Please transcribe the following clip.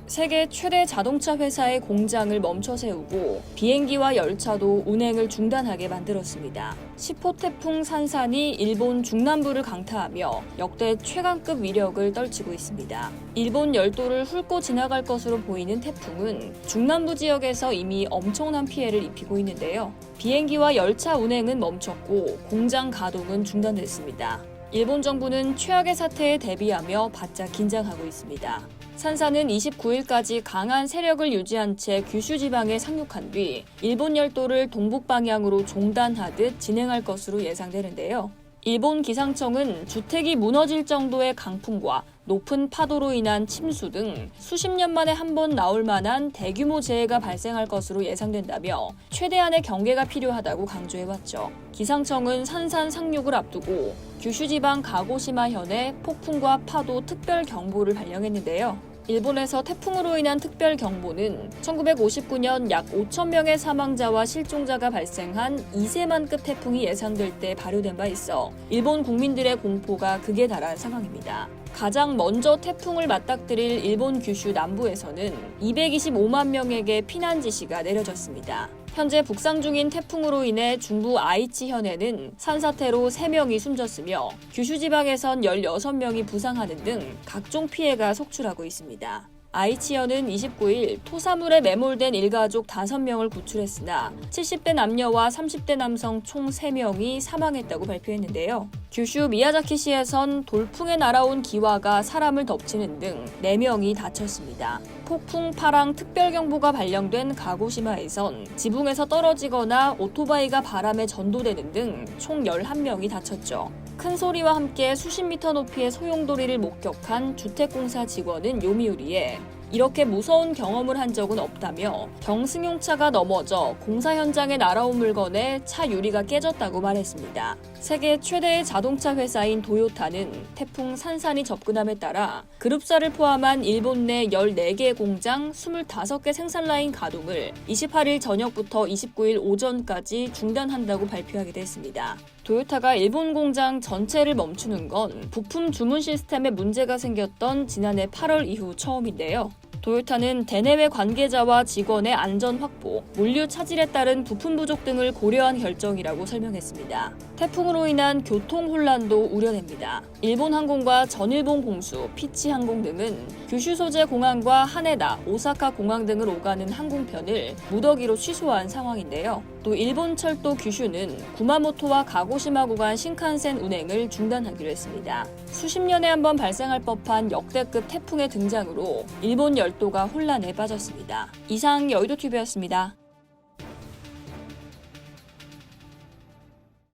세계 최대 자동차 회사의 공장을 멈춰 세우고 비행기와 열차도 운행을 중단하게 만들었습니다. 10호 태풍 산산이 일본 중남부를 강타하며 역대 최강급 위력을 떨치고 있습니다. 일본 열도를 훑고 지나갈 것으로 보이는 태풍은 중남부 지역에서 이미 엄청난 피해를 입히고 있는데요. 비행기와 열차 운행은 멈췄고 공장 가동은 중단됐습니다. 일본 정부는 최악의 사태에 대비하며 바짝 긴장하고 있습니다. 산사는 29일까지 강한 세력을 유지한 채 규슈 지방에 상륙한 뒤 일본 열도를 동북 방향으로 종단하듯 진행할 것으로 예상되는데요. 일본 기상청은 주택이 무너질 정도의 강풍과 높은 파도로 인한 침수 등 수십 년 만에 한 번 나올 만한 대규모 재해가 발생할 것으로 예상된다며 최대한의 경계가 필요하다고 강조해왔죠. 기상청은 산산 상륙을 앞두고 규슈 지방 가고시마 현에 폭풍과 파도 특별 경보를 발령했는데요. 일본에서 태풍으로 인한 특별 경보는 1959년 약 5천 명의 사망자와 실종자가 발생한 이세만급 태풍이 예상될 때 발효된 바 있어 일본 국민들의 공포가 극에 달한 상황입니다. 가장 먼저 태풍을 맞닥뜨릴 일본 규슈 남부에서는 225만 명에게 피난 지시가 내려졌습니다. 현재 북상 중인 태풍으로 인해 중부 아이치현에는 산사태로 3명이 숨졌으며 규슈 지방에선 16명이 부상하는 등 각종 피해가 속출하고 있습니다. 아이치현은 29일 토사물에 매몰된 일가족 5명을 구출했으나 70대 남녀와 30대 남성 총 3명이 사망했다고 발표했는데요. 규슈 미야자키시에선 돌풍에 날아온 기와가 사람을 덮치는 등 4명이 다쳤습니다. 폭풍 파랑 특별경보가 발령된 가고시마에선 지붕에서 떨어지거나 오토바이가 바람에 전도되는 등 총 11명이 다쳤죠. 큰 소리와 함께 수십 미터 높이의 소용돌이를 목격한 주택공사 직원은 요미우리에 이렇게 무서운 경험을 한 적은 없다며 경승용차가 넘어져 공사 현장에 날아온 물건에 차 유리가 깨졌다고 말했습니다. 세계 최대의 자동차 회사인 도요타는 태풍 산산이 접근함에 따라 그룹사를 포함한 일본 내 14개 공장 25개 생산 라인 가동을 28일 저녁부터 29일 오전까지 중단한다고 발표하기도 했습니다. 도요타가 일본 공장 전체를 멈추는 건 부품 주문 시스템에 문제가 생겼던 지난해 8월 이후 처음인데요. 도요타는 대내외 관계자와 직원의 안전 확보, 물류 차질에 따른 부품 부족 등을 고려한 결정이라고 설명했습니다. 태풍으로 인한 교통 혼란도 우려됩니다. 일본 항공과 전일본 공수, 피치항공 등은 규슈 소재 공항과 하네다, 오사카 공항 등을 오가는 항공편을 무더기로 취소한 상황인데요. 또 일본 철도 규슈는 구마모토와 가고시마 구간 신칸센 운행을 중단하기로 했습니다. 수십 년에 한 번 발생할 법한 역대급 태풍의 등장으로 일본 열도가 혼란에 빠졌습니다. 이상 여의도TV였습니다.